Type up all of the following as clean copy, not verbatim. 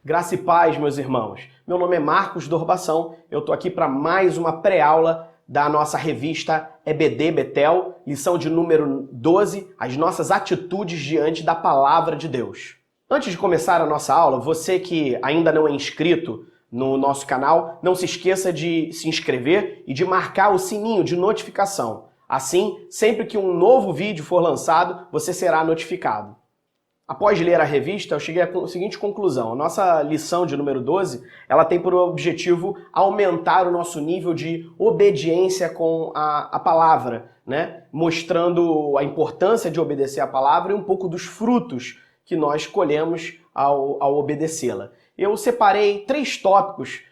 Graça e paz, meus irmãos. Meu nome é Marcos Dorbação, eu estou aqui para mais uma pré-aula da nossa revista EBD Betel, lição de número 12, as nossas atitudes diante da Palavra de Deus. Antes de começar a nossa aula, você que ainda não é inscrito no nosso canal, não se esqueça de se inscrever e de marcar o sininho de notificação. Assim, sempre que um novo vídeo for lançado, você será notificado. Após ler a revista, eu cheguei à seguinte conclusão. A nossa lição de número 12, ela tem por objetivo aumentar o nosso nível de obediência com a palavra, né? Mostrando a importância de obedecer a palavra e um pouco dos frutos que nós colhemos ao obedecê-la. Eu separei 3 tópicos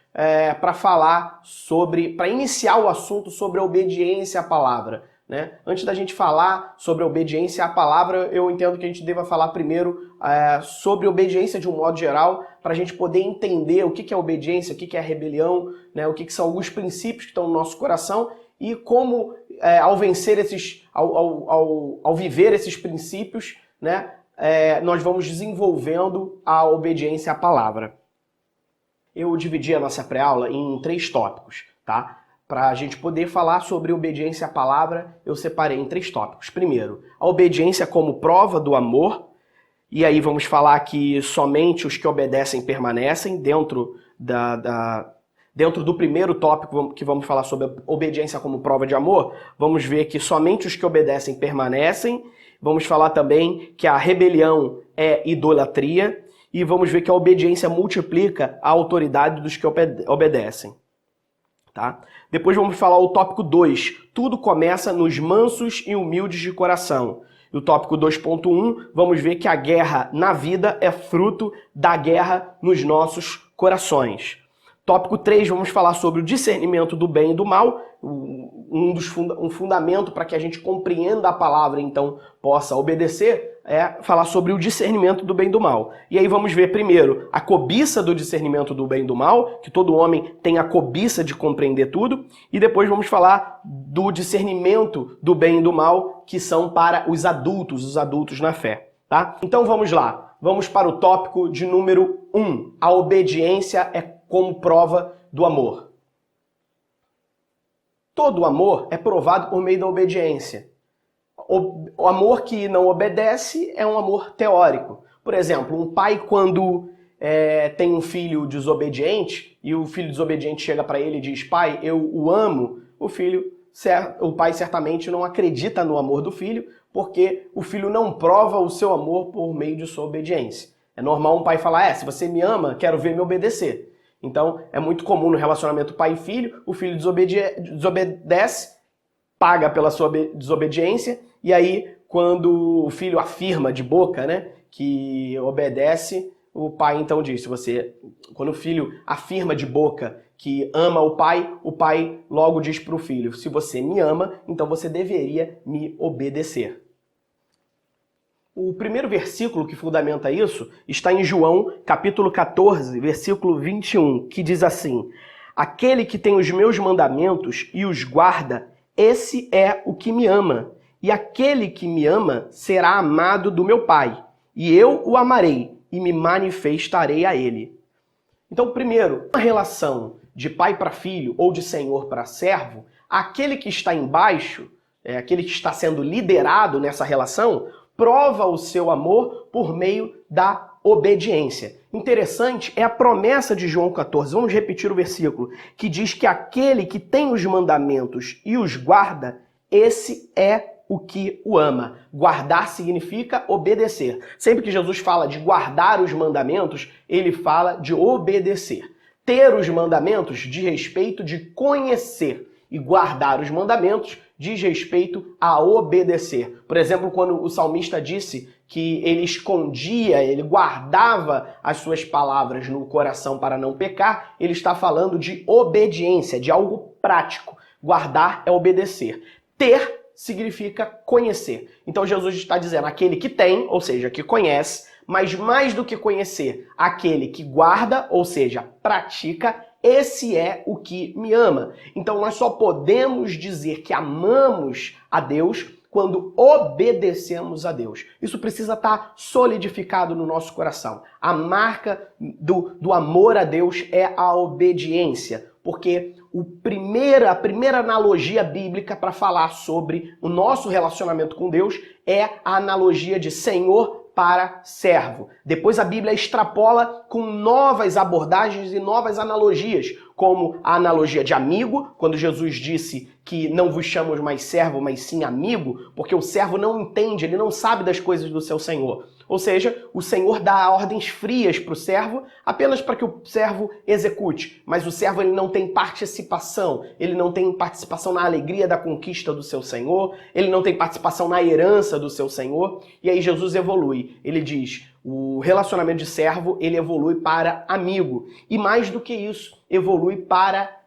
para iniciar o assunto sobre a obediência à palavra. Né? Antes da gente falar sobre a obediência à palavra, eu entendo que a gente deva falar primeiro sobre obediência de um modo geral, para a gente poder entender o que é obediência, o que é rebelião, né? O que são alguns princípios que estão no nosso coração e como, ao vencer ao viver esses princípios, né? Nós vamos desenvolvendo a obediência à palavra. Eu dividi a nossa pré-aula em 3 tópicos, tá? Para a gente poder falar sobre obediência à palavra, eu separei em 3 tópicos. Primeiro, a obediência como prova do amor. E aí vamos falar que somente os que obedecem permanecem dentro do primeiro tópico que vamos falar sobre a obediência como prova de amor. Vamos ver que somente os que obedecem permanecem. Vamos falar também que a rebelião é idolatria. E vamos ver que a obediência multiplica a autoridade dos que obedecem. Tá? Depois vamos falar o tópico 2. Tudo começa nos mansos e humildes de coração. E o tópico 2.1, vamos ver que a guerra na vida é fruto da guerra nos nossos corações. Tópico 3, vamos falar sobre o discernimento do bem e do mal, um fundamento para que a gente compreenda a palavra e então possa obedecer, é falar sobre o discernimento do bem e do mal. E aí vamos ver primeiro a cobiça do discernimento do bem e do mal, que todo homem tem a cobiça de compreender tudo, e depois vamos falar do discernimento do bem e do mal, que são para os adultos na fé. Tá? Então vamos lá, vamos para o tópico de número 1. A obediência é como prova do amor. Todo amor é provado por meio da obediência. O amor que não obedece é um amor teórico. Por exemplo, um pai quando tem um filho desobediente e o filho desobediente chega para ele e diz: pai, eu o amo, o pai certamente não acredita no amor do filho porque o filho não prova o seu amor por meio de sua obediência. É normal um pai falar: se você me ama, quero ver me obedecer. Então, é muito comum no relacionamento pai e filho, o filho desobedece, paga pela sua desobediência, e aí, quando o filho afirma de boca, né, que obedece, o pai então diz, quando o filho afirma de boca que ama o pai logo diz para o filho: se você me ama, então você deveria me obedecer. O primeiro versículo que fundamenta isso está em João, capítulo 14, versículo 21, que diz assim: aquele que tem os meus mandamentos e os guarda, esse é o que me ama. E aquele que me ama será amado do meu Pai, e eu o amarei e me manifestarei a ele. Então, primeiro, uma relação de pai para filho ou de senhor para servo, aquele que está embaixo, aquele que está sendo liderado nessa relação, prova o seu amor por meio da obediência. Interessante é a promessa de João 14, vamos repetir o versículo, que diz que aquele que tem os mandamentos e os guarda, esse é o que o ama. Guardar significa obedecer. Sempre que Jesus fala de guardar os mandamentos, ele fala de obedecer. Ter os mandamentos diz respeito de conhecer e guardar os mandamentos diz respeito a obedecer. Por exemplo, quando o salmista disse que ele guardava as suas palavras no coração para não pecar, ele está falando de obediência, de algo prático. Guardar é obedecer. Ter significa conhecer. Então Jesus está dizendo aquele que tem, ou seja, que conhece, mas mais do que conhecer, aquele que guarda, ou seja, pratica, esse é o que me ama. Então nós só podemos dizer que amamos a Deus quando obedecemos a Deus. Isso precisa estar solidificado no nosso coração. A marca do amor a Deus é a obediência, porque a primeira analogia bíblica para falar sobre o nosso relacionamento com Deus é a analogia de Senhor para servo. Depois a Bíblia extrapola com novas abordagens e novas analogias, como a analogia de amigo, quando Jesus disse que não vos chamamos mais servo, mas sim amigo, porque o servo não entende, ele não sabe das coisas do seu senhor. Ou seja, o senhor dá ordens frias para o servo apenas para que o servo execute. Mas o servo ele não tem participação, ele não tem participação na alegria da conquista do seu senhor, ele não tem participação na herança do seu senhor. E aí Jesus evolui. Ele diz, o relacionamento de servo, ele evolui para amigo. E mais do que isso, evolui para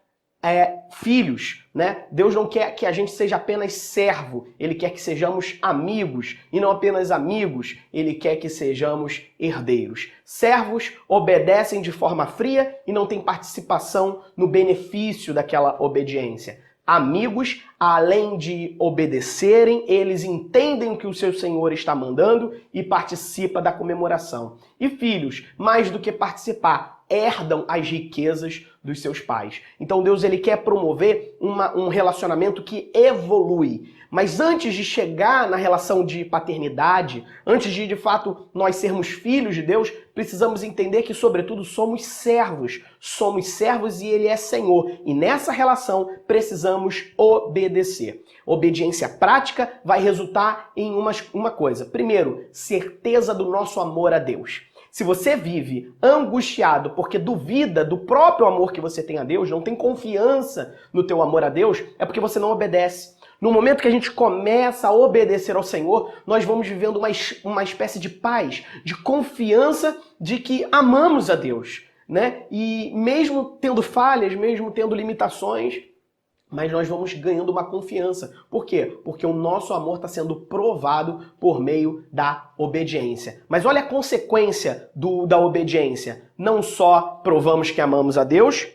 filhos, né? Deus não quer que a gente seja apenas servo, Ele quer que sejamos amigos, e não apenas amigos, Ele quer que sejamos herdeiros. Servos obedecem de forma fria e não têm participação no benefício daquela obediência. Amigos, além de obedecerem, eles entendem o que o seu Senhor está mandando e participam da comemoração. E filhos, mais do que participar, herdam as riquezas dos seus pais. Então Deus ele quer promover um relacionamento que evolui. Mas antes de chegar na relação de paternidade, antes de fato nós sermos filhos de Deus, precisamos entender que sobretudo somos servos. Somos servos e Ele é Senhor. E nessa relação precisamos obedecer. Obediência prática vai resultar em uma coisa. Primeiro, certeza do nosso amor a Deus. Se você vive angustiado porque duvida do próprio amor que você tem a Deus, não tem confiança no teu amor a Deus, é porque você não obedece. No momento que a gente começa a obedecer ao Senhor, nós vamos vivendo uma espécie de paz, de confiança de que amamos a Deus, né? E mesmo tendo falhas, mesmo tendo limitações, mas nós vamos ganhando uma confiança. Por quê? Porque o nosso amor está sendo provado por meio da obediência. Mas olha a consequência da obediência. Não só provamos que amamos a Deus,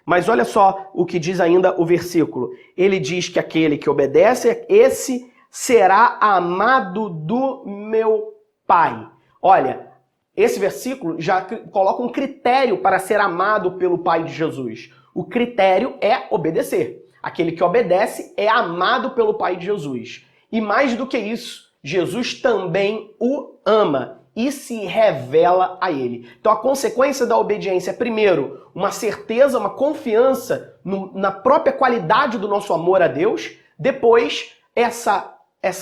mas olha só o que diz ainda o versículo. Ele diz que aquele que obedece, esse será amado do meu Pai. Olha, esse versículo já coloca um critério para ser amado pelo Pai de Jesus. O critério é obedecer. Aquele que obedece é amado pelo Pai de Jesus. E mais do que isso, Jesus também o ama e se revela a ele. Então a consequência da obediência é, primeiro, uma certeza, uma confiança na própria qualidade do nosso amor a Deus. Depois, essa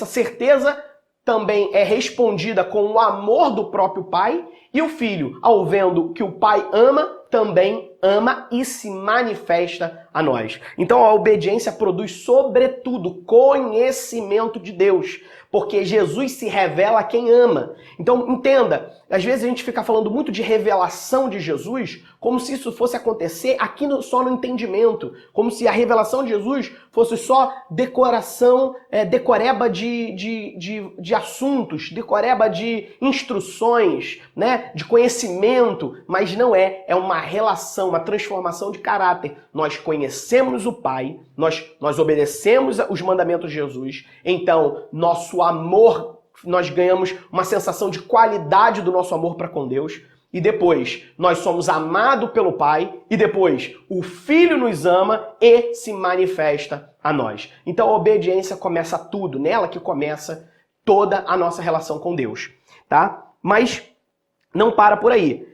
certeza também é respondida com o amor do próprio Pai. E o filho, ao vendo que o Pai ama, também ama e se manifesta a nós. Então a obediência produz, sobretudo, conhecimento de Deus, porque Jesus se revela a quem ama. Então entenda, às vezes a gente fica falando muito de revelação de Jesus, como se isso fosse acontecer aqui só no entendimento, como se a revelação de Jesus fosse só decoreba de assuntos, decoreba de instruções, né, de conhecimento, mas não é uma relação, uma transformação de caráter. Nós conhecemos o Pai, nós obedecemos os mandamentos de Jesus, então nosso amor, nós ganhamos uma sensação de qualidade do nosso amor para com Deus, e depois nós somos amados pelo Pai, e depois o Filho nos ama e se manifesta a nós. Então a obediência começa tudo, nela que começa toda a nossa relação com Deus, tá? Mas não para por aí.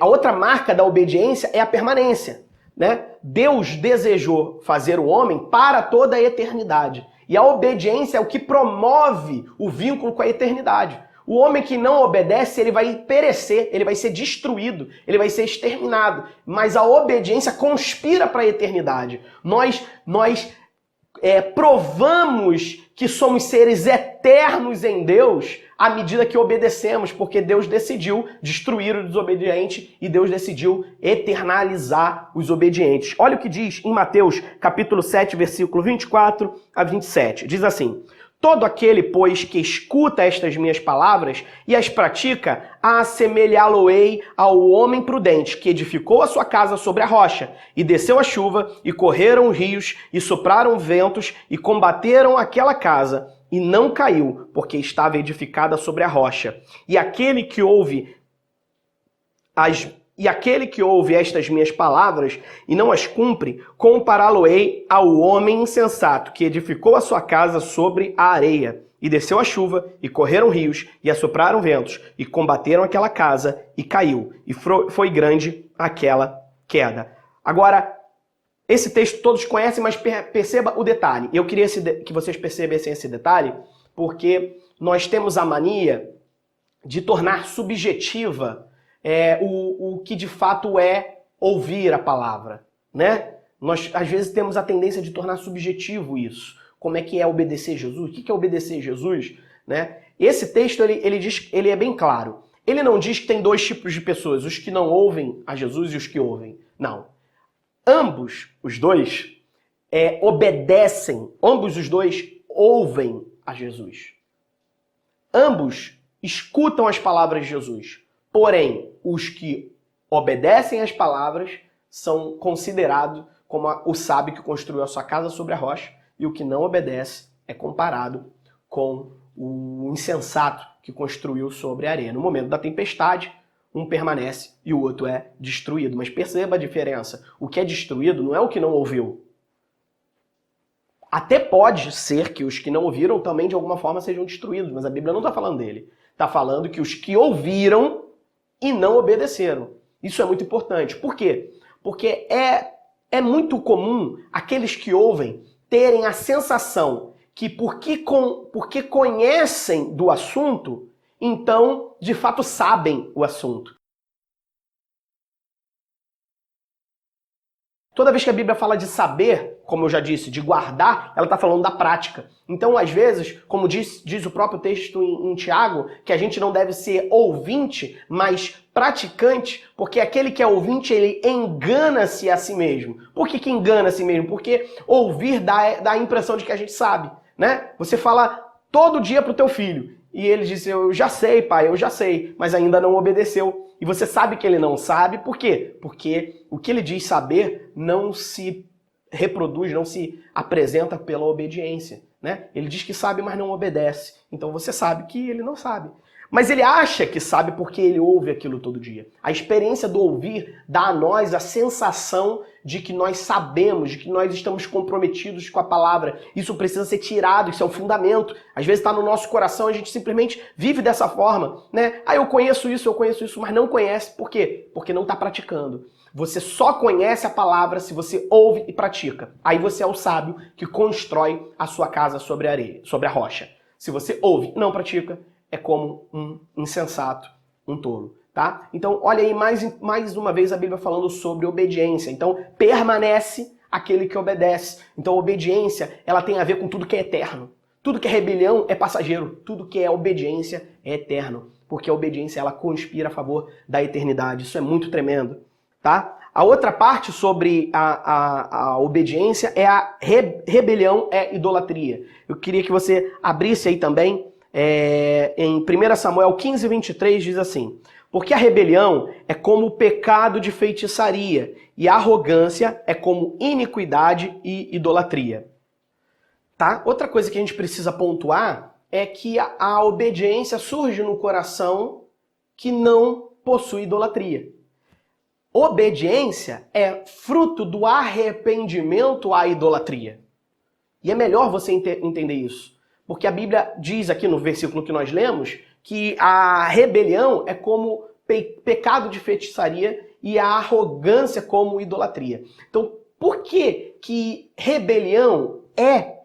A outra marca da obediência é a permanência, né? Deus desejou fazer o homem para toda a eternidade. E a obediência é o que promove o vínculo com a eternidade. O homem que não obedece, ele vai perecer, ele vai ser destruído, ele vai ser exterminado. Mas a obediência conspira para a eternidade. Nós provamos que somos seres eternos em Deus à medida que obedecemos, porque Deus decidiu destruir o desobediente e Deus decidiu eternalizar os obedientes. Olha o que diz em Mateus capítulo 7, versículo 24 a 27. Diz assim: todo aquele, pois, que escuta estas minhas palavras e as pratica, assemelhá-lo-ei ao homem prudente, que edificou a sua casa sobre a rocha, e desceu a chuva, e correram os rios, e sopraram ventos, e combateram aquela casa, e não caiu, porque estava edificada sobre a rocha. E aquele que ouve estas minhas palavras e não as cumpre, compará-lo-ei ao homem insensato, que edificou a sua casa sobre a areia. E desceu a chuva, e correram rios, e assopraram ventos, e combateram aquela casa, e caiu. E foi grande aquela queda. Agora, esse texto todos conhecem, mas perceba o detalhe. Eu queria que vocês percebessem esse detalhe, porque nós temos a mania de tornar subjetiva o que de fato é ouvir a palavra, né? Nós, às vezes, temos a tendência de tornar subjetivo isso. Como é que é obedecer Jesus? O que é obedecer Jesus? Né? Esse texto, ele é bem claro. Ele não diz que tem dois tipos de pessoas, os que não ouvem a Jesus e os que ouvem. Não. Ambos, os dois, obedecem, ambos os dois ouvem a Jesus. Ambos escutam as palavras de Jesus. Porém, os que obedecem às palavras são considerados como o sábio que construiu a sua casa sobre a rocha, e o que não obedece é comparado com o insensato que construiu sobre a areia. No momento da tempestade, um permanece e o outro é destruído. Mas perceba a diferença. O que é destruído não é o que não ouviu. Até pode ser que os que não ouviram também de alguma forma sejam destruídos, mas a Bíblia não está falando dele. Está falando que os que ouviram e não obedeceram. Isso é muito importante. Por quê? Porque é muito comum aqueles que ouvem terem a sensação que porque conhecem do assunto, então, de fato, sabem o assunto. Toda vez que a Bíblia fala de saber, como eu já disse, de guardar, ela está falando da prática. Então, às vezes, como diz o próprio texto em Tiago, que a gente não deve ser ouvinte, mas praticante, porque aquele que é ouvinte, ele engana-se a si mesmo. Por que engana a si mesmo? Porque ouvir dá a impressão de que a gente sabe, né? Você fala todo dia pro teu filho, e ele diz, eu já sei, pai, eu já sei, mas ainda não obedeceu. E você sabe que ele não sabe, por quê? Porque o que ele diz saber não se reproduz, não se apresenta pela obediência, né? Ele diz que sabe, mas não obedece. Então você sabe que ele não sabe. Mas ele acha que sabe porque ele ouve aquilo todo dia. A experiência do ouvir dá a nós a sensação de que nós sabemos, de que nós estamos comprometidos com a palavra. Isso precisa ser tirado, isso é um fundamento. Às vezes está no nosso coração, a gente simplesmente vive dessa forma, né? Eu conheço isso, mas não conhece. Por quê? Porque não está praticando. Você só conhece a palavra se você ouve e pratica. Aí você é o sábio que constrói a sua casa sobre a areia, sobre a rocha. Se você ouve e não pratica, é como um insensato, um tolo, tá? Então, olha aí mais uma vez a Bíblia falando sobre obediência. Então, permanece aquele que obedece. Então, obediência, ela tem a ver com tudo que é eterno. Tudo que é rebelião é passageiro. Tudo que é obediência é eterno. Porque a obediência, ela conspira a favor da eternidade. Isso é muito tremendo, tá? A outra parte sobre a obediência é a rebelião, é idolatria. Eu queria que você abrisse aí também em 1 Samuel 15, 23 diz assim: porque a rebelião é como o pecado de feitiçaria, e a arrogância é como iniquidade e idolatria. Tá? Outra coisa que a gente precisa pontuar é que a obediência surge no coração que não possui idolatria. Obediência é fruto do arrependimento à idolatria. E é melhor você entender isso. Porque a Bíblia diz aqui no versículo que nós lemos que a rebelião é como pecado de feitiçaria e a arrogância como idolatria. Então, por que rebelião é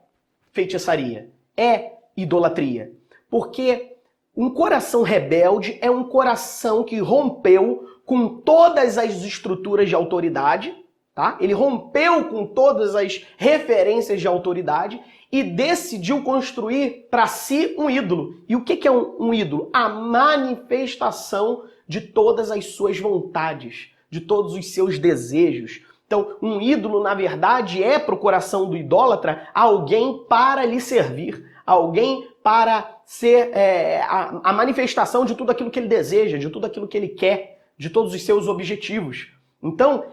feitiçaria? É idolatria? Porque um coração rebelde é um coração que rompeu com todas as estruturas de autoridade, tá? Ele rompeu com todas as referências de autoridade e decidiu construir para si um ídolo. E o que é um ídolo? A manifestação de todas as suas vontades, de todos os seus desejos. Então, um ídolo, na verdade, é para o coração do idólatra alguém para lhe servir, alguém para ser a manifestação de tudo aquilo que ele deseja, de tudo aquilo que ele quer, de todos os seus objetivos. Então,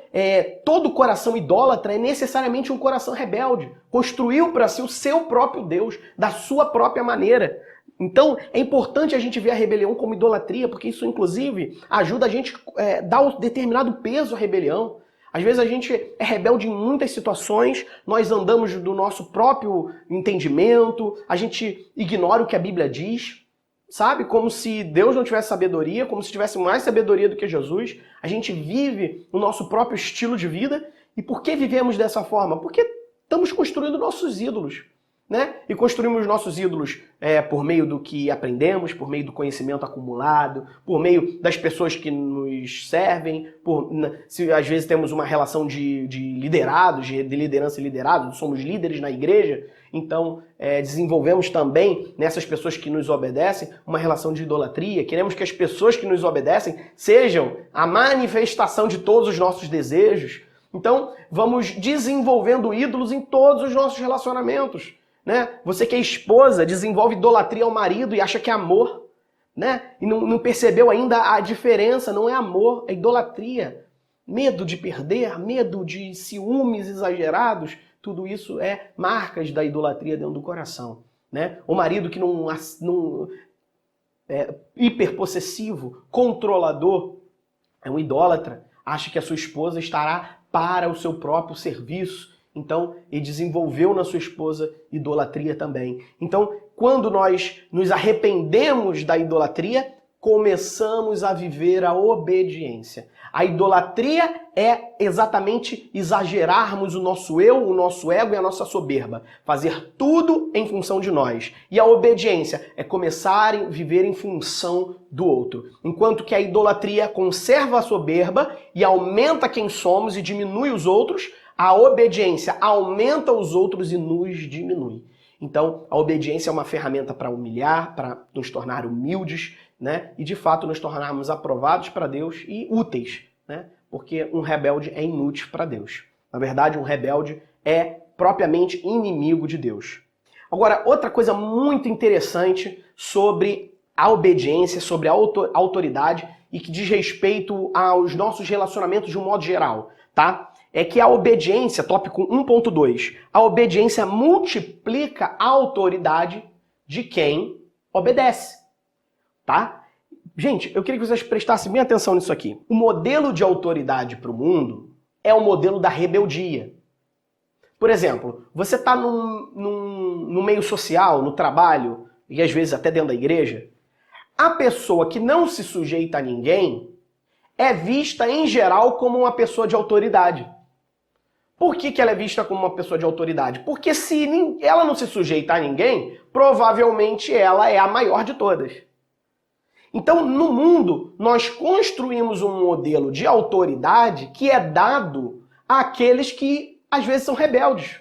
todo coração idólatra é necessariamente um coração rebelde. Construiu para si o seu próprio Deus, da sua própria maneira. Então, é importante a gente ver a rebelião como idolatria, porque isso, inclusive, ajuda a gente a dar um determinado peso à rebelião. Às vezes a gente é rebelde em muitas situações, nós andamos do nosso próprio entendimento, a gente ignora o que a Bíblia diz, sabe? Como se Deus não tivesse sabedoria, como se tivesse mais sabedoria do que Jesus. A gente vive o nosso próprio estilo de vida. E por que vivemos dessa forma? Porque estamos construindo nossos ídolos, né? E construímos nossos ídolos por meio do que aprendemos, por meio do conhecimento acumulado, por meio das pessoas que nos servem, se às vezes temos uma relação de liderados, de liderança e liderado, somos líderes na igreja, então desenvolvemos também nessas pessoas que nos obedecem uma relação de idolatria. Queremos que as pessoas que nos obedecem sejam a manifestação de todos os nossos desejos. Então vamos desenvolvendo ídolos em todos os nossos relacionamentos. Né? Você que é esposa, desenvolve idolatria ao marido e acha que é amor, né? E não percebeu ainda a diferença, não é amor, é idolatria. Medo de perder, medo de ciúmes exagerados, tudo isso é marcas da idolatria dentro do coração. Né? O marido que não é hiperpossessivo, controlador, é um idólatra, acha que a sua esposa estará para o seu próprio serviço. Então, ele desenvolveu na sua esposa idolatria também. Então, quando nós nos arrependemos da idolatria, começamos a viver a obediência. A idolatria é exatamente exagerarmos o nosso eu, o nosso ego e a nossa soberba. Fazer tudo em função de nós. E a obediência é começar a viver em função do outro. Enquanto que a idolatria conserva a soberba e aumenta quem somos e diminui os outros, a obediência aumenta os outros e nos diminui. Então, a obediência é uma ferramenta para humilhar, para nos tornar humildes, né? E de fato nos tornarmos aprovados para Deus e úteis, né? Porque um rebelde é inútil para Deus. Na verdade, um rebelde é propriamente inimigo de Deus. Agora, outra coisa muito interessante sobre a obediência, sobre a autoridade e que diz respeito aos nossos relacionamentos de um modo geral, tá? É que a obediência, tópico 1.2, a obediência multiplica a autoridade de quem obedece, tá? Gente, eu queria que vocês prestassem bem atenção nisso aqui. O modelo de autoridade para o mundo é o modelo da rebeldia. Por exemplo, você está no meio social, no trabalho, e às vezes até dentro da igreja, a pessoa que não se sujeita a ninguém é vista em geral como uma pessoa de autoridade. Por que ela é vista como uma pessoa de autoridade? Porque se ela não se sujeita a ninguém, provavelmente ela é a maior de todas. Então, no mundo, nós construímos um modelo de autoridade que é dado àqueles que, às vezes, são rebeldes.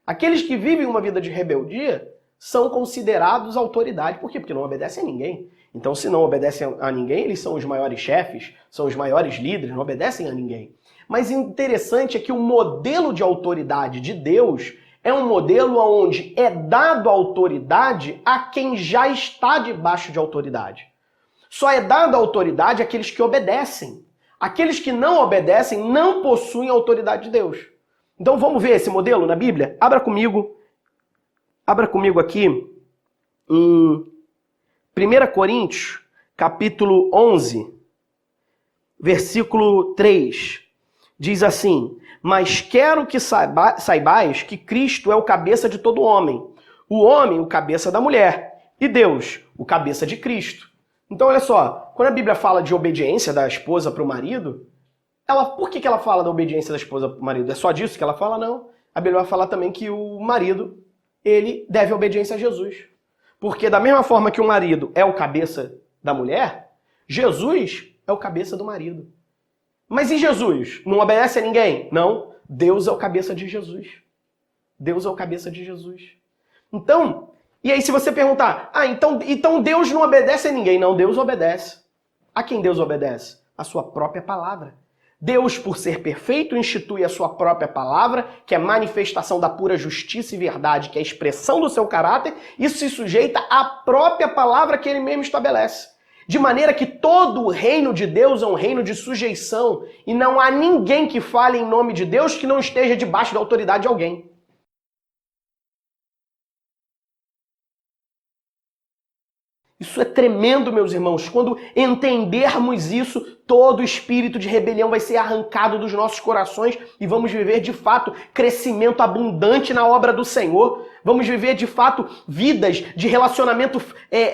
Aqueles que vivem uma vida de rebeldia são considerados autoridade. Por quê? Porque não obedecem a ninguém. Então, se não obedecem a ninguém, eles são os maiores chefes, são os maiores líderes, não obedecem a ninguém. Mas interessante é que o modelo de autoridade de Deus é um modelo onde é dado autoridade a quem já está debaixo de autoridade. Só é dado autoridade àqueles que obedecem. Aqueles que não obedecem não possuem a autoridade de Deus. Então vamos ver esse modelo na Bíblia? Abra comigo aqui em 1 Coríntios, capítulo 11, versículo 3. Diz assim: mas quero que saibais que Cristo é o cabeça de todo homem, o homem o cabeça da mulher, e Deus o cabeça de Cristo. Então olha só, quando a Bíblia fala de obediência da esposa para o marido, por que ela fala da obediência da esposa para o marido? É só disso que ela fala? Não. A Bíblia vai falar também que o marido, ele deve obediência a Jesus. Porque da mesma forma que o marido é o cabeça da mulher, Jesus é o cabeça do marido. Mas e Jesus? Não obedece a ninguém? Não. Deus é o cabeça de Jesus. Deus é o cabeça de Jesus. Então, e aí se você perguntar, então Deus não obedece a ninguém? Não, Deus obedece. A quem Deus obedece? A sua própria palavra. Deus, por ser perfeito, institui a sua própria palavra, que é manifestação da pura justiça e verdade, que é a expressão do seu caráter, e se sujeita à própria palavra que ele mesmo estabelece. De maneira que todo o reino de Deus é um reino de sujeição e não há ninguém que fale em nome de Deus que não esteja debaixo da autoridade de alguém. Isso é tremendo, meus irmãos. Quando entendermos isso, todo espírito de rebelião vai ser arrancado dos nossos corações e vamos viver, de fato, crescimento abundante na obra do Senhor. Vamos viver, de fato, vidas de relacionamento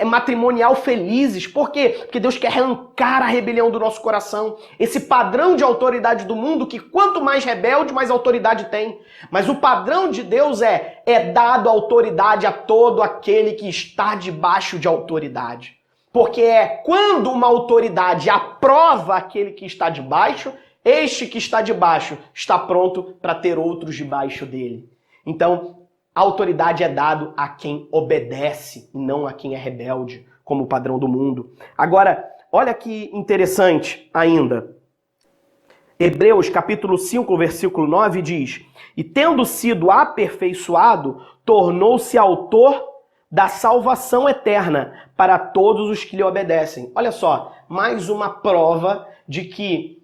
matrimonial felizes. Por quê? Porque Deus quer arrancar a rebelião do nosso coração. Esse padrão de autoridade do mundo, que quanto mais rebelde, mais autoridade tem. Mas o padrão de Deus é dado autoridade a todo aquele que está debaixo de autoridade. Porque é quando uma autoridade aprova aquele que está debaixo, este que está debaixo está pronto para ter outros debaixo dele. Então, a autoridade é dado a quem obedece e não a quem é rebelde, como o padrão do mundo. Agora, olha que interessante ainda. Hebreus capítulo 5, versículo 9 diz: e tendo sido aperfeiçoado, tornou-se autor da salvação eterna para todos os que lhe obedecem. Olha só, mais uma prova de que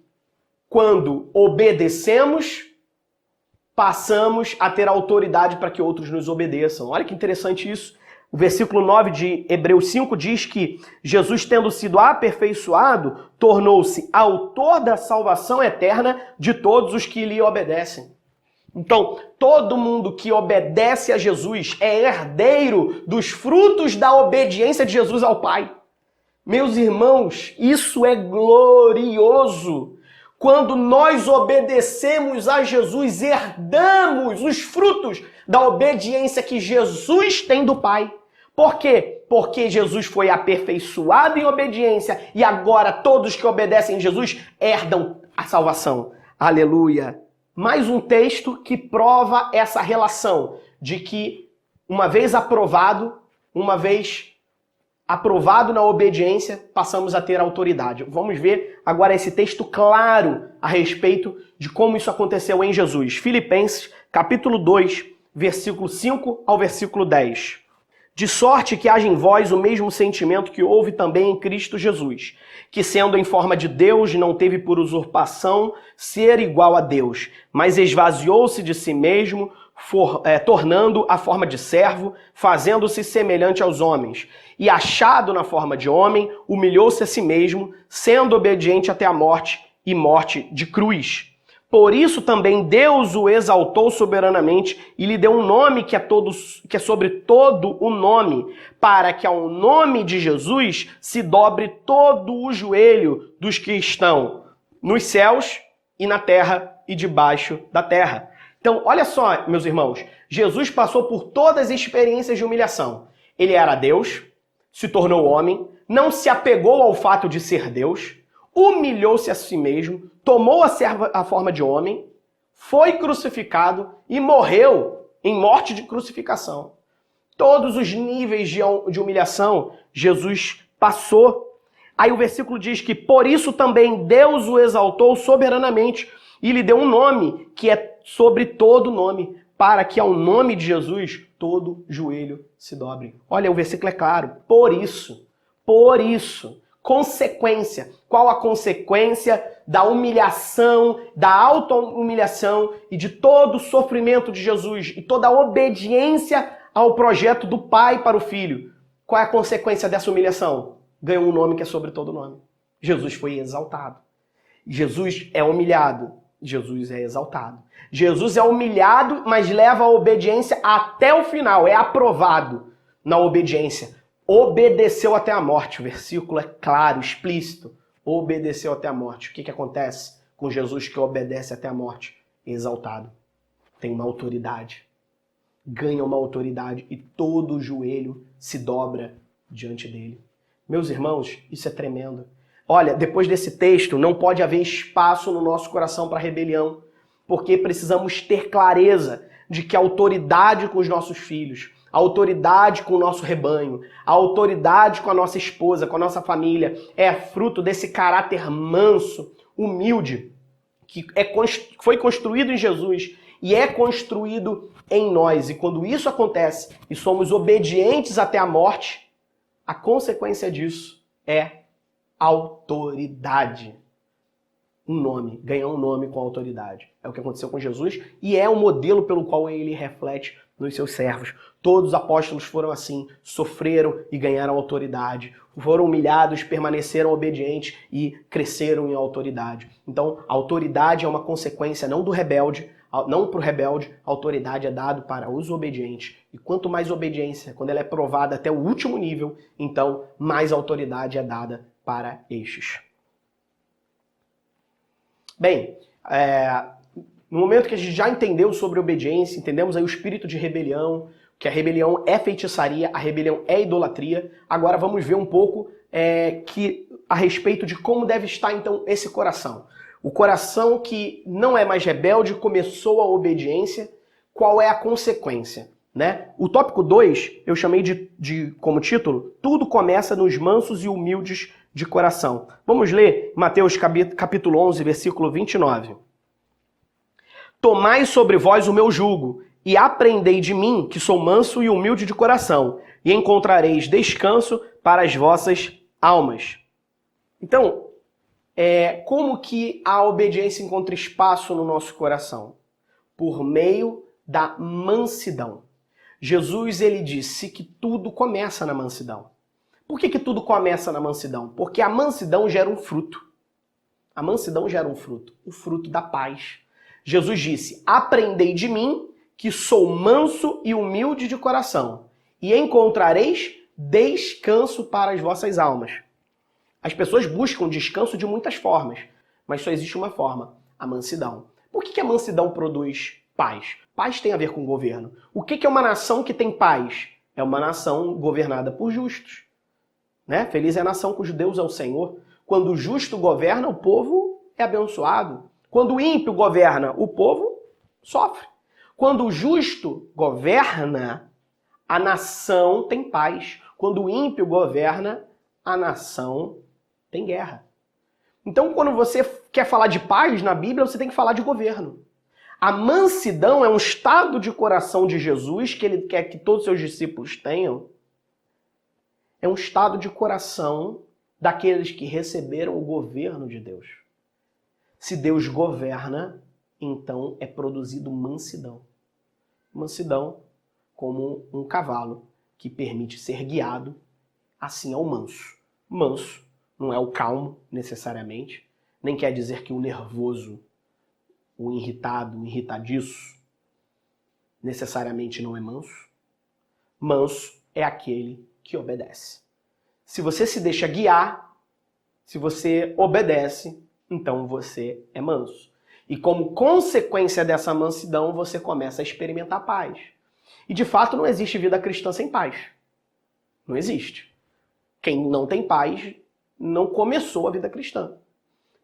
quando obedecemos, passamos a ter autoridade para que outros nos obedeçam. Olha que interessante isso. O versículo 9 de Hebreus 5 diz que Jesus, tendo sido aperfeiçoado, tornou-se autor da salvação eterna de todos os que lhe obedecem. Então, todo mundo que obedece a Jesus é herdeiro dos frutos da obediência de Jesus ao Pai. Meus irmãos, isso é glorioso. Quando nós obedecemos a Jesus, herdamos os frutos da obediência que Jesus tem do Pai. Por quê? Porque Jesus foi aperfeiçoado em obediência e agora todos que obedecem a Jesus herdam a salvação. Aleluia! Mais um texto que prova essa relação de que uma vez aprovado na obediência, passamos a ter autoridade. Vamos ver agora esse texto claro a respeito de como isso aconteceu em Jesus. Filipenses, capítulo 2, versículo 5 ao versículo 10. De sorte que haja em vós o mesmo sentimento que houve também em Cristo Jesus, que sendo em forma de Deus, não teve por usurpação ser igual a Deus, mas esvaziou-se de si mesmo, tornando a forma de servo, fazendo-se semelhante aos homens. E achado na forma de homem, humilhou-se a si mesmo, sendo obediente até a morte e morte de cruz. Por isso também Deus o exaltou soberanamente e lhe deu um nome que é sobre todo o nome, para que ao nome de Jesus se dobre todo o joelho dos que estão nos céus e na terra e debaixo da terra. Então, olha só, meus irmãos, Jesus passou por todas as experiências de humilhação. Ele era Deus, se tornou homem, não se apegou ao fato de ser Deus, humilhou-se a si mesmo, tomou a forma de homem, foi crucificado e morreu em morte de crucificação. Todos os níveis de humilhação Jesus passou. Aí o versículo diz que por isso também Deus o exaltou soberanamente e lhe deu um nome que é sobre todo nome, para que ao nome de Jesus todo joelho se dobre. Olha, o versículo é claro. Por isso. Consequência. Qual a consequência da humilhação, da auto-humilhação e de todo o sofrimento de Jesus e toda a obediência ao projeto do Pai para o Filho? Qual é a consequência dessa humilhação? Ganhou um nome que é sobre todo nome. Jesus foi exaltado. Jesus é humilhado. Jesus é exaltado. Jesus é humilhado, mas leva a obediência até o final. É aprovado na obediência. Obedeceu até a morte. O versículo é claro, explícito. Obedeceu até a morte. O que acontece com Jesus que obedece até a morte? Exaltado. Tem uma autoridade. Ganha uma autoridade e todo o joelho se dobra diante dele. Meus irmãos, isso é tremendo. Olha, depois desse texto, não pode haver espaço no nosso coração para rebelião, porque precisamos ter clareza de que a autoridade com os nossos filhos, a autoridade com o nosso rebanho, a autoridade com a nossa esposa, com a nossa família, é fruto desse caráter manso, humilde, que foi construído em Jesus e é construído em nós. E quando isso acontece e somos obedientes até a morte, a consequência disso é autoridade. Um nome, ganhar um nome com autoridade. É o que aconteceu com Jesus e é o modelo pelo qual ele reflete nos seus servos. Todos os apóstolos foram assim, sofreram e ganharam autoridade. Foram humilhados, permaneceram obedientes e cresceram em autoridade. Então, a autoridade é uma consequência não do rebelde, não para o rebelde, a autoridade é dada para os obedientes. E quanto mais obediência, quando ela é provada até o último nível, então mais autoridade é dada para estes. Bem, no momento que a gente já entendeu sobre obediência, entendemos aí o espírito de rebelião, que a rebelião é feitiçaria, a rebelião é idolatria, agora vamos ver um pouco a respeito de como deve estar então esse coração. O coração que não é mais rebelde, começou a obediência, qual é a consequência? Né? O tópico 2 eu chamei como título, tudo começa nos mansos e humildes de coração. Vamos ler Mateus capítulo 11, versículo 29. Tomai sobre vós o meu jugo e aprendei de mim, que sou manso e humilde de coração, e encontrareis descanso para as vossas almas. Então, como que a obediência encontra espaço no nosso coração? Por meio da mansidão. Jesus, ele disse que tudo começa na mansidão. Por que tudo começa na mansidão? Porque a mansidão gera um fruto. A mansidão gera um fruto, o fruto da paz. Jesus disse, aprendei de mim, que sou manso e humilde de coração, e encontrareis descanso para as vossas almas. As pessoas buscam descanso de muitas formas, mas só existe uma forma, a mansidão. Por que a mansidão produz paz? Paz tem a ver com governo. O que é uma nação que tem paz? É uma nação governada por justos. Né? Feliz é a nação cujo Deus é o Senhor. Quando o justo governa, o povo é abençoado. Quando o ímpio governa, o povo sofre. Quando o justo governa, a nação tem paz. Quando o ímpio governa, a nação tem guerra. Então, quando você quer falar de paz na Bíblia, você tem que falar de governo. A mansidão é um estado de coração de Jesus que ele quer que todos os seus discípulos tenham. É um estado de coração daqueles que receberam o governo de Deus. Se Deus governa, então é produzido mansidão. Mansidão como um cavalo que permite ser guiado, assim é o manso. Manso não é o calmo, necessariamente, nem quer dizer que o nervoso, o irritado, o irritadiço, necessariamente não é manso. Manso é aquele que obedece. Se você se deixa guiar, se você obedece, então você é manso. E como consequência dessa mansidão, você começa a experimentar paz. E de fato não existe vida cristã sem paz. Não existe. Quem não tem paz não começou a vida cristã.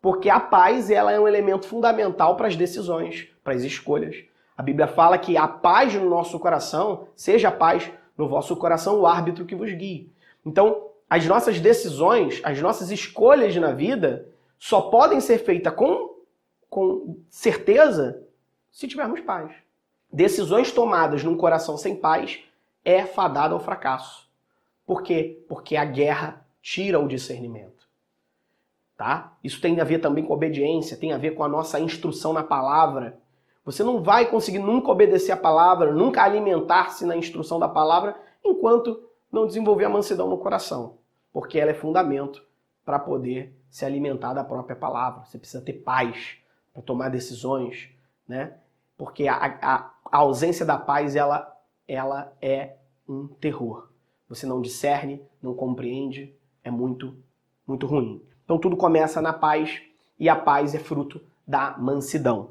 Porque a paz ela é um elemento fundamental para as decisões, para as escolhas. A Bíblia fala que a paz no nosso coração, seja a paz no vosso coração, o árbitro que vos guie. Então, as nossas decisões, as nossas escolhas na vida só podem ser feitas com certeza se tivermos paz. Decisões tomadas num coração sem paz é fadado ao fracasso. Por quê? Porque a guerra tira o discernimento. Tá? Isso tem a ver também com obediência, tem a ver com a nossa instrução na palavra. Você não vai conseguir nunca obedecer a palavra, nunca alimentar-se na instrução da palavra, enquanto não desenvolver a mansidão no coração. Porque ela é fundamento para poder se alimentar da própria palavra. Você precisa ter paz para tomar decisões, né? Porque a ausência da paz, ela é um terror. Você não discerne, não compreende, é muito, muito ruim. Então tudo começa na paz e a paz é fruto da mansidão.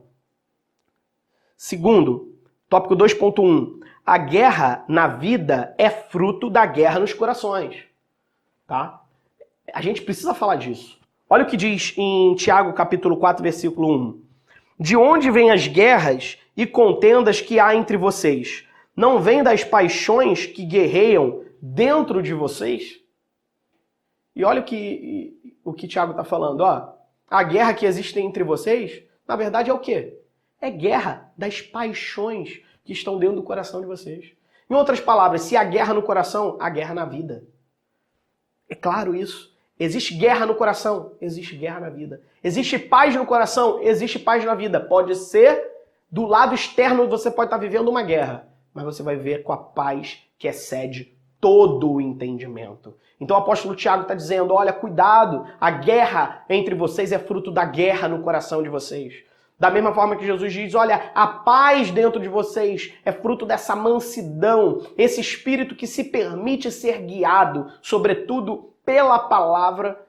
Segundo, tópico 2.1. A guerra na vida é fruto da guerra nos corações. Tá? A gente precisa falar disso. Olha o que diz em Tiago capítulo 4, versículo 1. De onde vêm as guerras e contendas que há entre vocês? Não vêm das paixões que guerreiam dentro de vocês? E olha o que Tiago está falando. Ó, a guerra que existe entre vocês, na verdade é o quê? É guerra das paixões que estão dentro do coração de vocês. Em outras palavras, se há guerra no coração, há guerra na vida. É claro isso. Existe guerra no coração? Existe guerra na vida. Existe paz no coração? Existe paz na vida. Pode ser do lado externo, você pode estar vivendo uma guerra, mas você vai ver com a paz que excede todo o entendimento. Então o apóstolo Tiago está dizendo, olha, cuidado, a guerra entre vocês é fruto da guerra no coração de vocês. Da mesma forma que Jesus diz, olha, a paz dentro de vocês é fruto dessa mansidão, esse espírito que se permite ser guiado, sobretudo pela palavra,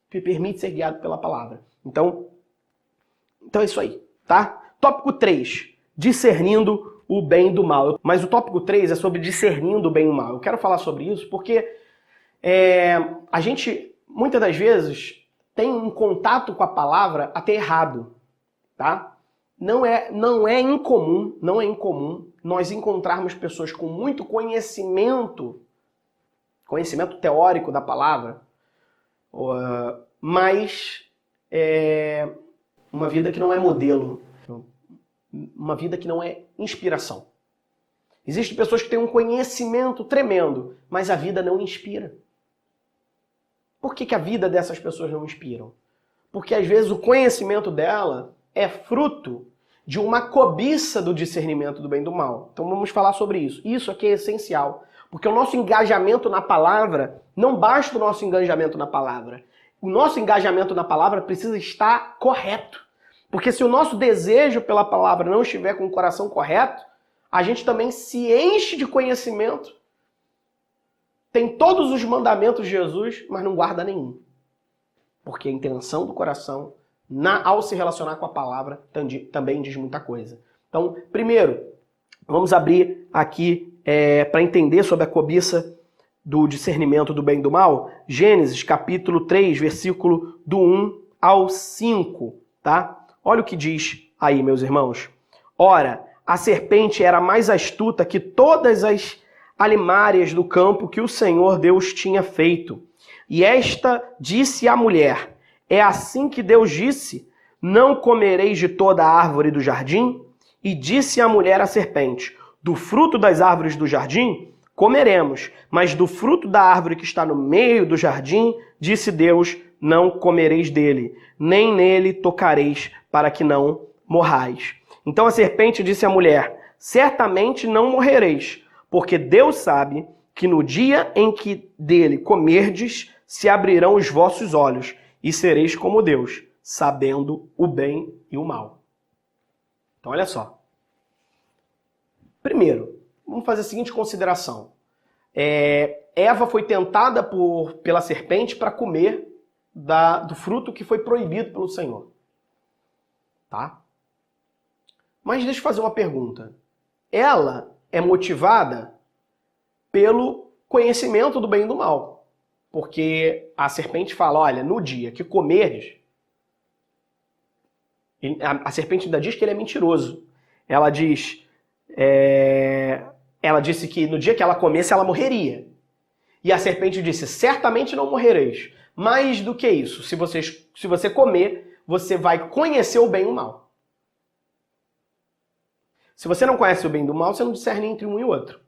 que permite ser guiado pela palavra. Então é isso aí, tá? Tópico 3, discernindo o bem do mal. Mas o tópico 3 é sobre discernindo o bem e o mal. Eu quero falar sobre isso porque a gente, muitas das vezes, tem um contato com a palavra até errado, tá? Não é incomum nós encontrarmos pessoas com muito conhecimento teórico da palavra, mas uma vida que não é modelo, uma vida que não é inspiração. Existem pessoas que têm um conhecimento tremendo, mas a vida não inspira. Por que a vida dessas pessoas não inspiram? Porque às vezes o conhecimento dela é fruto de uma cobiça do discernimento do bem e do mal. Então vamos falar sobre isso. Isso aqui é essencial. Porque o nosso engajamento na palavra, não basta o nosso engajamento na palavra. O nosso engajamento na palavra precisa estar correto. Porque se o nosso desejo pela palavra não estiver com o coração correto, a gente também se enche de conhecimento, tem todos os mandamentos de Jesus, mas não guarda nenhum. Porque a intenção do coração, ao se relacionar com a palavra, também diz muita coisa. Então, primeiro, vamos abrir aqui para entender sobre a cobiça do discernimento do bem e do mal. Gênesis, capítulo 3, versículo do 1 ao 5, tá? Olha o que diz aí, meus irmãos. Ora, a serpente era mais astuta que todas as alimárias do campo que o Senhor Deus tinha feito. E esta disse à mulher, é assim que Deus disse, não comereis de toda a árvore do jardim? E disse a mulher à serpente, do fruto das árvores do jardim comeremos, mas do fruto da árvore que está no meio do jardim, disse Deus, não comereis dele, nem nele tocareis, para que não morrais. Então a serpente disse à mulher, certamente não morrereis, porque Deus sabe que no dia em que dele comerdes, se abrirão os vossos olhos, e sereis como Deus, sabendo o bem e o mal. Então olha só. Primeiro, vamos fazer a seguinte consideração. Eva foi tentada pela serpente para comer do fruto que foi proibido pelo Senhor. Tá? Mas deixa eu fazer uma pergunta. Ela é motivada pelo conhecimento do bem e do mal. Porque a serpente fala, olha, no dia que comeres... A serpente ainda diz que ele é mentiroso. Ela disse que no dia que ela comesse, ela morreria. E a serpente disse, certamente não morrereis. Mais do que isso, se você comer, você vai conhecer o bem e o mal. Se você não conhece o bem e o mal, você não discerne entre um e outro.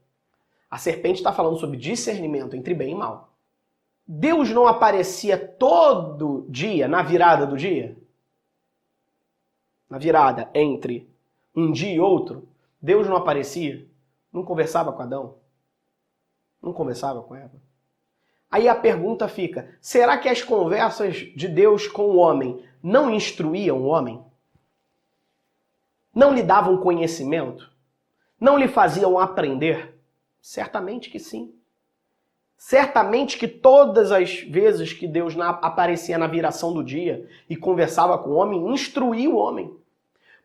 A serpente está falando sobre discernimento entre bem e mal. Deus não aparecia todo dia, na virada do dia? Na virada entre um dia e outro, Deus não aparecia? Não conversava com Adão? Não conversava com Eva? Aí a pergunta fica, será que as conversas de Deus com o homem não instruíam o homem? Não lhe davam conhecimento? Não lhe faziam aprender? Certamente que sim. Certamente que todas as vezes que Deus aparecia na viração do dia e conversava com o homem, instruía o homem.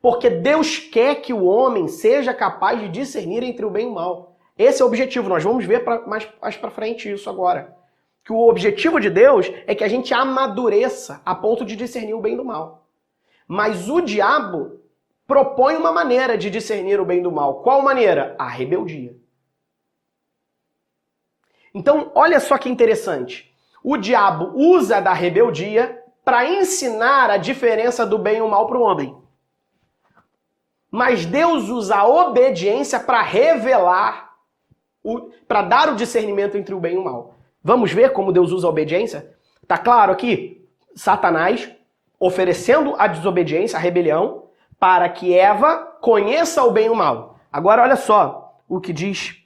Porque Deus quer que o homem seja capaz de discernir entre o bem e o mal. Esse é o objetivo. Nós vamos ver mais para frente isso agora. Que o objetivo de Deus é que a gente amadureça a ponto de discernir o bem do mal. Mas o diabo propõe uma maneira de discernir o bem do mal. Qual maneira? A rebeldia. Então, olha só que interessante. O diabo usa da rebeldia para ensinar a diferença do bem e o mal para o homem. Mas Deus usa a obediência para revelar, para dar o discernimento entre o bem e o mal. Vamos ver como Deus usa a obediência? Tá claro aqui? Satanás oferecendo a desobediência, a rebelião, para que Eva conheça o bem e o mal. Agora olha só o que diz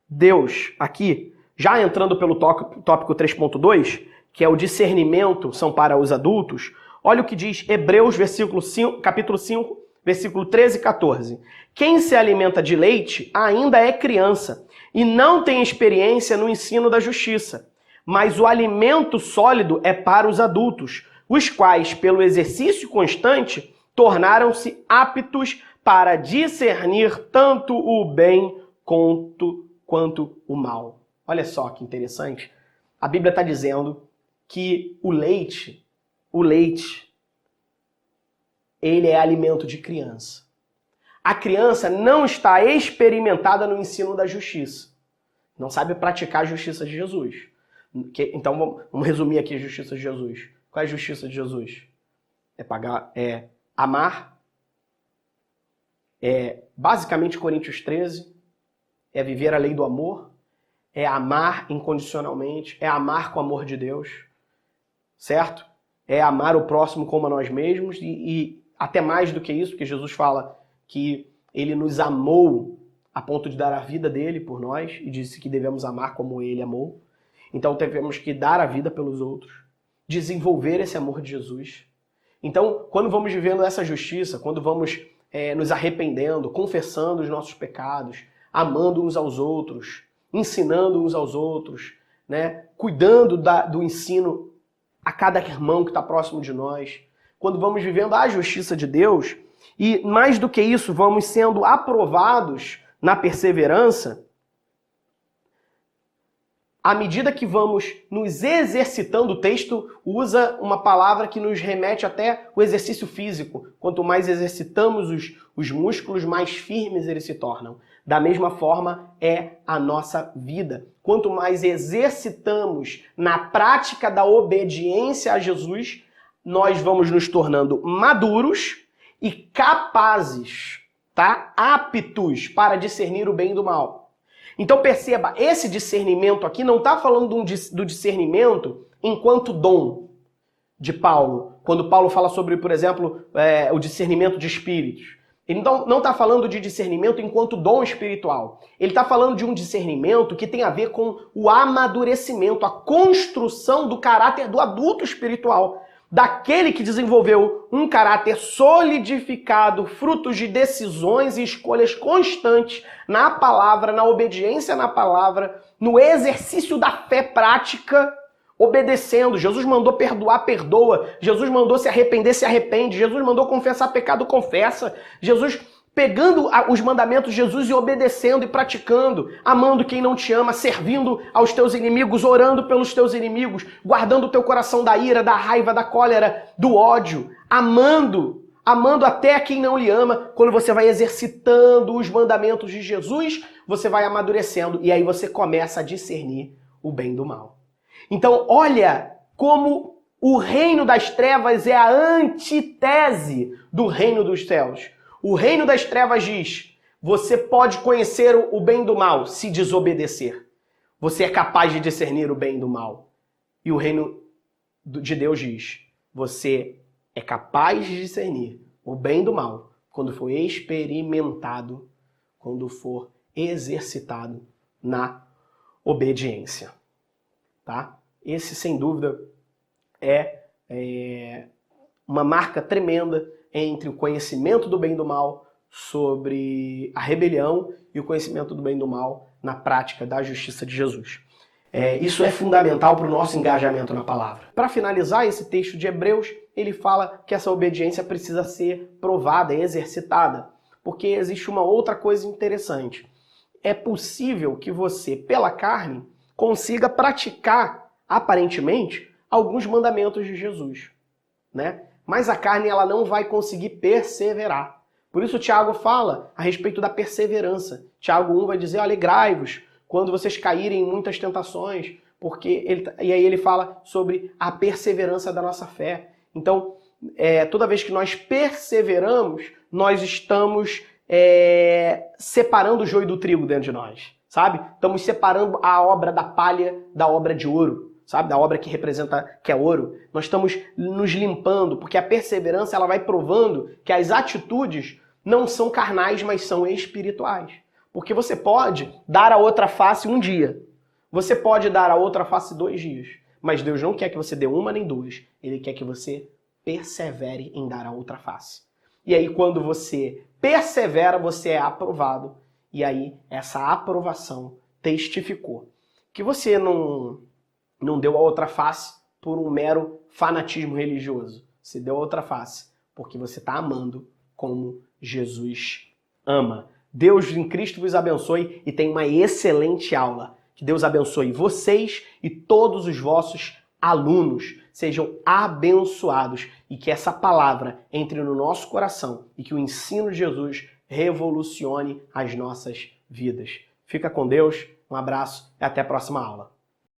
Deus aqui, já entrando pelo tópico 3.2, que é o discernimento são para os adultos. Olha o que diz Hebreus capítulo 5, versículo 13 e 14. Quem se alimenta de leite ainda é criança e não tem experiência no ensino da justiça. Mas o alimento sólido é para os adultos, os quais, pelo exercício constante, tornaram-se aptos para discernir tanto o bem quanto o mal. Olha só que interessante. A Bíblia está dizendo que o leite, ele é alimento de criança. A criança não está experimentada no ensino da justiça. Não sabe praticar a justiça de Jesus. Então vamos resumir aqui a justiça de Jesus. Qual é a justiça de Jesus? É amar. Basicamente Coríntios 13. É viver a lei do amor. É amar incondicionalmente. É amar com o amor de Deus. Certo? É amar o próximo como a nós mesmos. E até mais do que isso, porque Jesus fala que ele nos amou a ponto de dar a vida dele por nós e disse que devemos amar como ele amou. Então devemos que dar a vida pelos outros, desenvolver esse amor de Jesus. Então, quando vamos vivendo essa justiça, quando vamos nos arrependendo, confessando os nossos pecados, amando uns aos outros, ensinando uns aos outros, né? Cuidando do ensino a cada irmão que está próximo de nós, quando vamos vivendo a justiça de Deus, e mais do que isso, vamos sendo aprovados na perseverança, à medida que vamos nos exercitando, o texto usa uma palavra que nos remete até o exercício físico. Quanto mais exercitamos os músculos, mais firmes eles se tornam. Da mesma forma é a nossa vida. Quanto mais exercitamos na prática da obediência a Jesus, nós vamos nos tornando maduros e capazes, tá? Aptos para discernir o bem e do mal. Então perceba, esse discernimento aqui não está falando do discernimento enquanto dom de Paulo. Quando Paulo fala sobre, por exemplo, o discernimento de espíritos. Ele não está falando de discernimento enquanto dom espiritual. Ele está falando de um discernimento que tem a ver com o amadurecimento, a construção do caráter do adulto espiritual. Daquele que desenvolveu um caráter solidificado, frutos de decisões e escolhas constantes na palavra, na obediência na palavra, no exercício da fé prática, obedecendo. Jesus mandou perdoar, perdoa. Jesus mandou se arrepender, se arrepende. Jesus mandou confessar pecado, confessa. Jesus pegando os mandamentos de Jesus e obedecendo e praticando, amando quem não te ama, servindo aos teus inimigos, orando pelos teus inimigos, guardando o teu coração da ira, da raiva, da cólera, do ódio, amando até quem não lhe ama. Quando você vai exercitando os mandamentos de Jesus, você vai amadurecendo e aí você começa a discernir o bem do mal. Então, olha como o reino das trevas é a antítese do reino dos céus. O reino das trevas diz, você pode conhecer o bem do mal se desobedecer. Você é capaz de discernir o bem do mal. E o reino de Deus diz, você é capaz de discernir o bem do mal quando for experimentado, quando for exercitado na obediência. Tá? Esse, sem dúvida, é uma marca tremenda entre o conhecimento do bem e do mal sobre a rebelião e o conhecimento do bem e do mal na prática da justiça de Jesus. Isso é fundamental para o nosso engajamento na palavra. Para finalizar esse texto de Hebreus, ele fala que essa obediência precisa ser provada, exercitada, porque existe uma outra coisa interessante. É possível que você, pela carne, consiga praticar, aparentemente, alguns mandamentos de Jesus, né? Mas a carne ela não vai conseguir perseverar. Por isso Tiago fala a respeito da perseverança. Tiago 1 vai dizer, alegrai-vos quando vocês caírem em muitas tentações, e aí ele fala sobre a perseverança da nossa fé. Então, toda vez que nós perseveramos, nós estamos separando o joio do trigo dentro de nós, sabe? Estamos separando a obra da palha da obra de ouro. sabe? Da obra que representa, que é ouro. Nós estamos nos limpando, porque a perseverança ela vai provando que as atitudes não são carnais, mas são espirituais. Porque você pode dar a outra face um dia. Você pode dar a outra face 2 dias. Mas Deus não quer que você dê uma nem duas. Ele quer que você persevere em dar a outra face. E aí, quando você persevera, você é aprovado. E aí, essa aprovação testificou que você não deu a outra face por um mero fanatismo religioso. Você deu a outra face porque você está amando como Jesus ama. Deus em Cristo vos abençoe e tenha uma excelente aula. Que Deus abençoe vocês e todos os vossos alunos. Sejam abençoados e que essa palavra entre no nosso coração e que o ensino de Jesus revolucione as nossas vidas. Fica com Deus, um abraço e até a próxima aula.